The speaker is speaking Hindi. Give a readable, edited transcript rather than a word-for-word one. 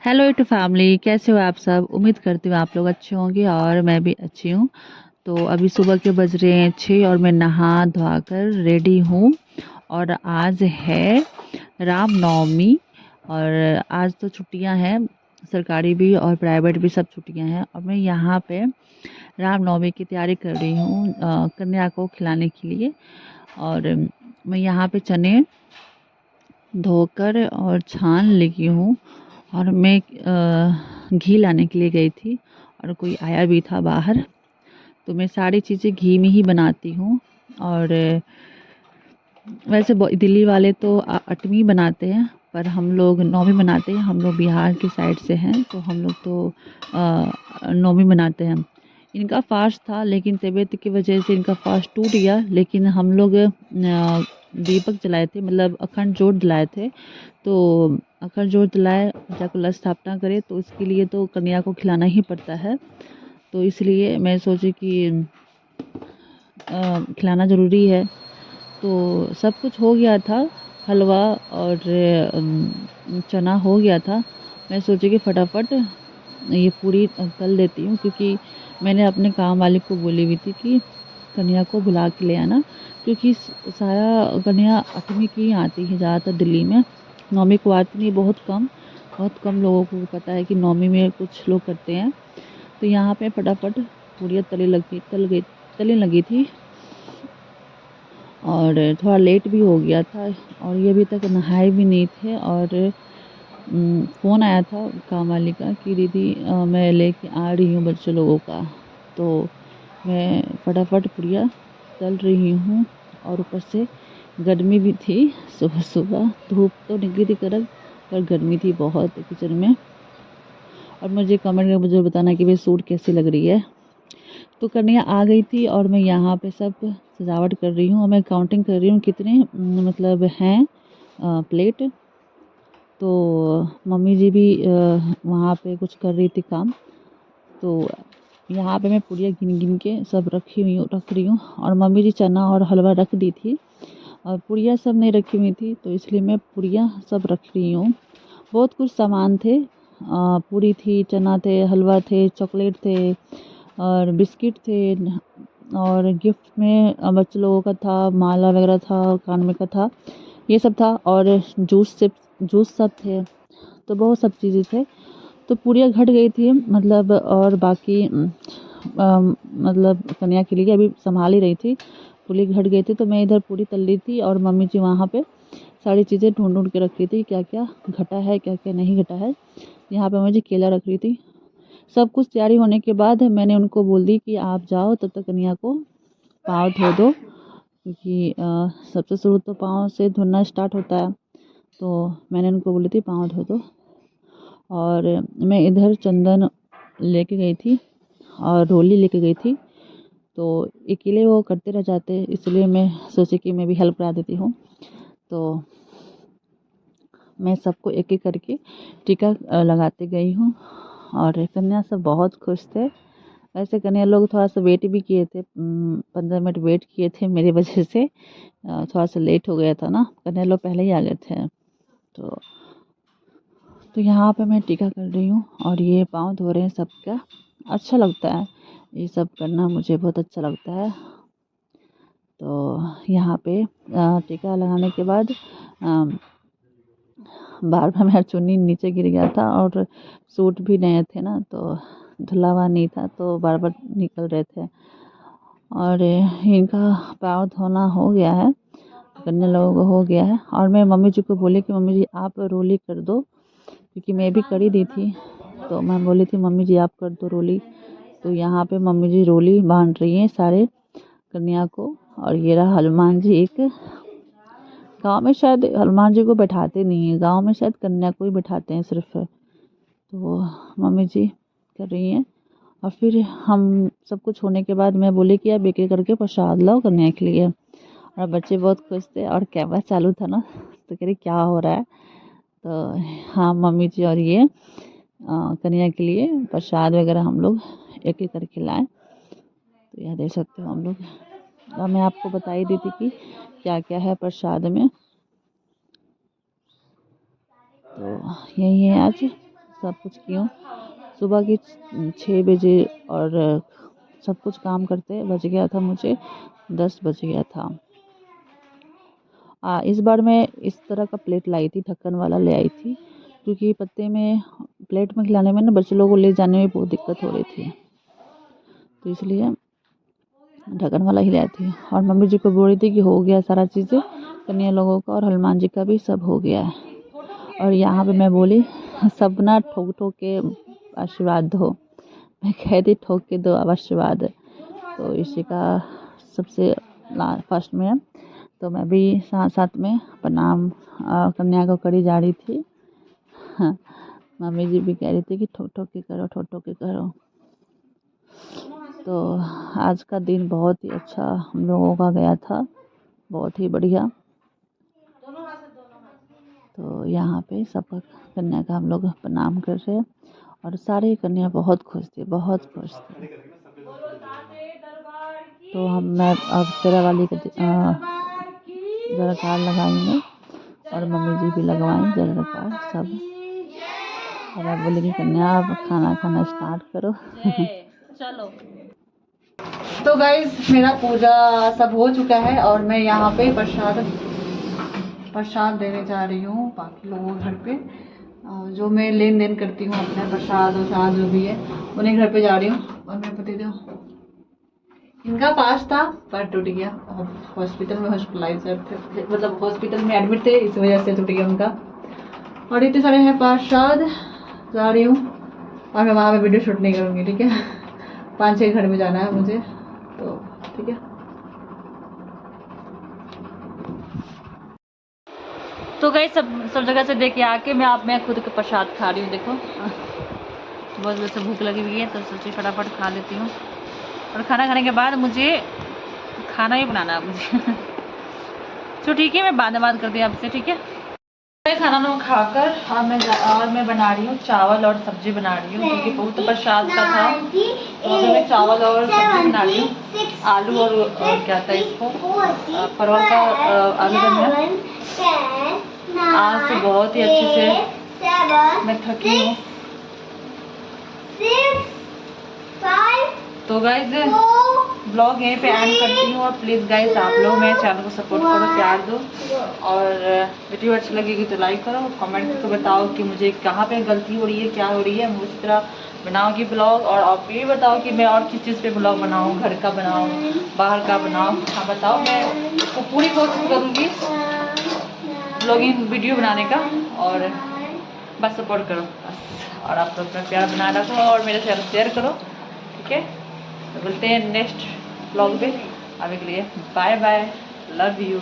हेलो इट फैमिली, कैसे हो आप सब। उम्मीद करती हूँ आप लोग अच्छे होंगे और मैं भी अच्छी हूँ। तो अभी सुबह के बज रहे हैं 6 और मैं नहा धोआ कर रेडी हूँ। और आज है रामनवमी। और आज तो छुट्टियां हैं, सरकारी भी और प्राइवेट भी, सब छुट्टियां हैं। और मैं यहाँ पे रामनवमी की तैयारी कर रही हूँ कन्या को खिलाने के लिए। और मैं यहाँ पे चने धोकर और छान लगी हूँ। और मैं घी लाने के लिए गई थी और कोई आया भी था बाहर। तो मैं सारी चीज़ें घी में ही बनाती हूँ। और वैसे दिल्ली वाले तो अठमी बनाते हैं, पर हम लोग नौमी बनाते हैं। हम लोग बिहार की साइड से हैं तो हम लोग तो नौमी बनाते हैं। इनका फास्ट था लेकिन तबीयत की वजह से इनका फास्ट टूट गया। लेकिन हम लोग दीपक जलाए थे, मतलब अखंड जोत जलाए थे। तो अखंड जोत जलाए, पूजा कलश स्थापना करे तो इसके लिए तो कन्या को खिलाना ही पड़ता है। तो इसलिए मैं सोची कि खिलाना ज़रूरी है। तो सब कुछ हो गया था, हलवा और चना हो गया था। मैं सोची कि फटाफट ये पूरी तल देती हूँ, क्योंकि मैंने अपने काम वाले को बोली हुई थी कि कन्या को बुला के ले आना। क्योंकि सारा कन्या 8वीं की ही आती है ज़्यादातर दिल्ली में, नौवीं को आती नहीं, बहुत कम लोगों को पता है कि नौवीं में कुछ लोग करते हैं। तो यहाँ पे फटाफट पूड़ियाँ तलने लगी थी। और थोड़ा लेट भी हो गया था और ये अभी तक नहाए भी नहीं थे। और फ़ोन आया था काम वाली का कि दीदी मैं लेके आ रही हूँ बच्चे लोगों का। तो मैं फटाफट पुड़िया तल रही हूँ। और ऊपर से गर्मी भी थी, सुबह सुबह धूप तो निकली थी कड़क, पर गर्मी थी बहुत किचन में। और मुझे कमेंट में मुझे बताना कि भाई सूट कैसी लग रही है। तो कन्या आ गई थी और मैं यहाँ पे सब सजावट कर रही हूँ और मैं काउंटिंग कर रही हूँ कितने मतलब हैं प्लेट। तो मम्मी जी भी वहाँ पे कुछ कर रही थी काम। तो यहाँ पे मैं पूड़ियाँ गिन गिन के सब रख रही हूँ। और मम्मी जी चना और हलवा रख दी थी और पूड़ियाँ सब नहीं रखी हुई थी, तो इसलिए मैं पूड़ियाँ सब रख रही हूँ। बहुत कुछ सामान थे, पूड़ी थी, चना थे, हलवा थे, चॉकलेट थे और बिस्किट थे। और गिफ्ट में बच्चे लोगों का था, माला वगैरह था, कान में का था, ये सब था। और जूस सब थे, तो बहुत सब चीज़ें थे। तो पूड़ियाँ घट गई थी, मतलब। और बाकी मतलब कन्या के लिए अभी संभाल ही रही थी। पूरी घट गई थी तो मैं इधर पूरी तल रही थी और मम्मी जी वहाँ पे सारी चीज़ें ढूंढ ढूंढ के रख रही थी, क्या क्या घटा है क्या क्या नहीं घटा है। यहाँ पे मुझे केला रख रही थी। सब कुछ तैयारी होने के बाद मैंने उनको बोल दी कि आप जाओ, तब तक कन्या को पाँव धो दो, क्योंकि सबसे शुरू तो पाँव से धोना स्टार्ट होता है। तो मैंने उनको बोली थी पाँव धो दो। और मैं इधर चंदन लेके गई थी और रोली लेके गई थी। तो अकेले वो करते रह जाते, इसलिए मैं सोची कि मैं भी हेल्प करा देती हूँ। तो मैं सबको एक एक करके टीका लगाते गई हूँ। और कन्या सब बहुत खुश थे। वैसे कन्या लोग थोड़ा सा वेट भी किए थे, 15 मिनट वेट किए थे मेरी वजह से। थोड़ा सा लेट हो गया था ना, कन्या लोग पहले ही आ गए थे। तो यहाँ पे मैं टीका कर रही हूँ और ये पाँव धो रहे हैं सबका। अच्छा लगता है ये सब करना, मुझे बहुत अच्छा लगता है। तो यहाँ पे टीका लगाने के बाद बार बार मेरा चुन्नी नीचे गिर गया था और सूट भी नए थे ना, तो धुला हुआ नहीं था, तो बार बार निकल रहे थे। और इनका पाँव धोना हो गया है, करने लोगों को हो गया है। और मैं मम्मी जी को बोली कि मम्मी जी आप रोली कर दो, क्योंकि मैं भी करी दी थी। तो मैं बोली थी मम्मी जी आप कर दो रोली। तो यहाँ पे मम्मी जी रोली बांध रही हैं सारे कन्या को। और ये रहा हनुमान जी। एक गांव में शायद हनुमान जी को बैठाते नहीं है, गांव में शायद कन्या को ही बैठाते हैं सिर्फ। तो मम्मी जी कर रही हैं। और फिर हम सब कुछ होने के बाद मैं बोली कि आप एक एक करके प्रसाद लाओ कन्या के लिए। और बच्चे बहुत खुश थे और कैमरा चालू था ना, तो कह रही क्या हो रहा है। तो हाँ, मम्मी जी और ये कन्या के लिए प्रसाद वगैरह हम लोग एक एक करके लाए। तो यह देख सकते हो हम लोग। और मैं आपको बता ही दी थी कि क्या क्या है प्रसाद में। तो यही है आज सब कुछ की हूँ। सुबह की 6 बजे और सब कुछ काम करते बज गया था मुझे 10 बज गया था। इस बार मैं इस तरह का प्लेट लाई थी, ढक्कन वाला ले आई थी, क्योंकि पत्ते में प्लेट में खिलाने में ना बच्चे लोगों को ले जाने में बहुत दिक्कत हो रही थी, तो इसलिए ढक्कन वाला ही लाई थी। और मम्मी जी को बोल रही थी कि हो गया सारा चीज़ें, कन्या लोगों का और हनुमान जी का भी सब हो गया है। और यहाँ पे मैं बोली सब ना ठोक ठोक के आशीर्वाद दो, मैं कहती ठोक के दो आशीर्वाद, तो इसी का सबसे फर्स्ट में तो मैं भी साथ साथ में प्रणाम कन्या को करी जा रही थी। हाँ, मम्मी जी भी कह रही थी कि ठोक ठोक के करो, ठोक ठोक के करो। तो आज का दिन बहुत ही अच्छा हम लोगों का गया था, बहुत ही बढ़िया। तो यहाँ पे सब कन्या का हम लोग प्रणाम कर रहे हैं और सारे कन्या बहुत खुश थे, बहुत खुश थे। तो मैं अब शेरा वाली का जयकार लगाएंगे और मम्मी जी भी लगवाएं जयकार सब। और अब बोले कि कन्या अब खाना खाना स्टार्ट करो। चलो। तो गाइस मेरा पूजा सब हो चुका है और मैं यहाँ पे प्रसाद देने जा रही हूँ बाकी लोगों के घर पे, जो मैं लेन देन करती हूँ अपने प्रसाद वसाद जो भी है उन्हें घर पे जा रही हूँ। और मेरे पति देव, इनका पास था पर टूट गया, हॉस्पिटल में हॉस्पिटलाइज थे, मतलब हॉस्पिटल में एडमिट थे, इस वजह से टूट गया उनका। और इतने सारे हैं प्रसाद, जा रही हूँ और मैं वहाँ पे वीडियो शूट नहीं करूँगी, ठीक है। 5-6 घर में जाना है मुझे, तो ठीक है। तो गई सब जगह से देख के आके मैं खुद का प्रसाद खा रही हूँ। देखो बहुत वैसे भूख लगी हुई है तो सोची फटाफट खा लेती हूँ। और खाना खाने के बाद मुझे खाना ही बनाना है मुझे। तो ठीक है, मैं बाद में बात करती हूँ आपसे, ठीक है। खाना ना खाकर और मैं बना रही हूँ चावल और सब्जी बना रही हूँ, क्योंकि बहुत प्रसाद का था, तो अभी मैं चावल और सब्जी बना रही हूँ। आलू और क्या था इसको, परवल का आलू बनना। आज तो बहुत ही अच्छे से मैं थकी हूँ। तो गाइज ब्लॉग यहीं पे एंड करती हूँ। और प्लीज़ गाइज आप लोग मेरे चैनल को सपोर्ट करो, प्यार दो, और वीडियो अच्छी लगेगी तो लाइक करो, कमेंट करके बताओ कि मुझे कहाँ पे गलती हो रही है, क्या हो रही है, मुझे इस तरह बनाओगी ब्लॉग। और आप ये बताओ कि मैं और किस चीज़ पे ब्लॉग बनाऊँ, घर का बनाऊँ, बाहर का बनाऊँ, हाँ बताओ। मैं इसको पूरी कोशिश करूँगी ब्लॉगिंग वीडियो बनाने का, और बस सपोर्ट करो बस। और आप लोग अपना प्यार बना रखो और मेरे चैनल शेयर करो, ठीक है। तो मिलते हैं नेक्स्ट ब्लॉग पे, अभी के लिए बाय बाय, लव यू।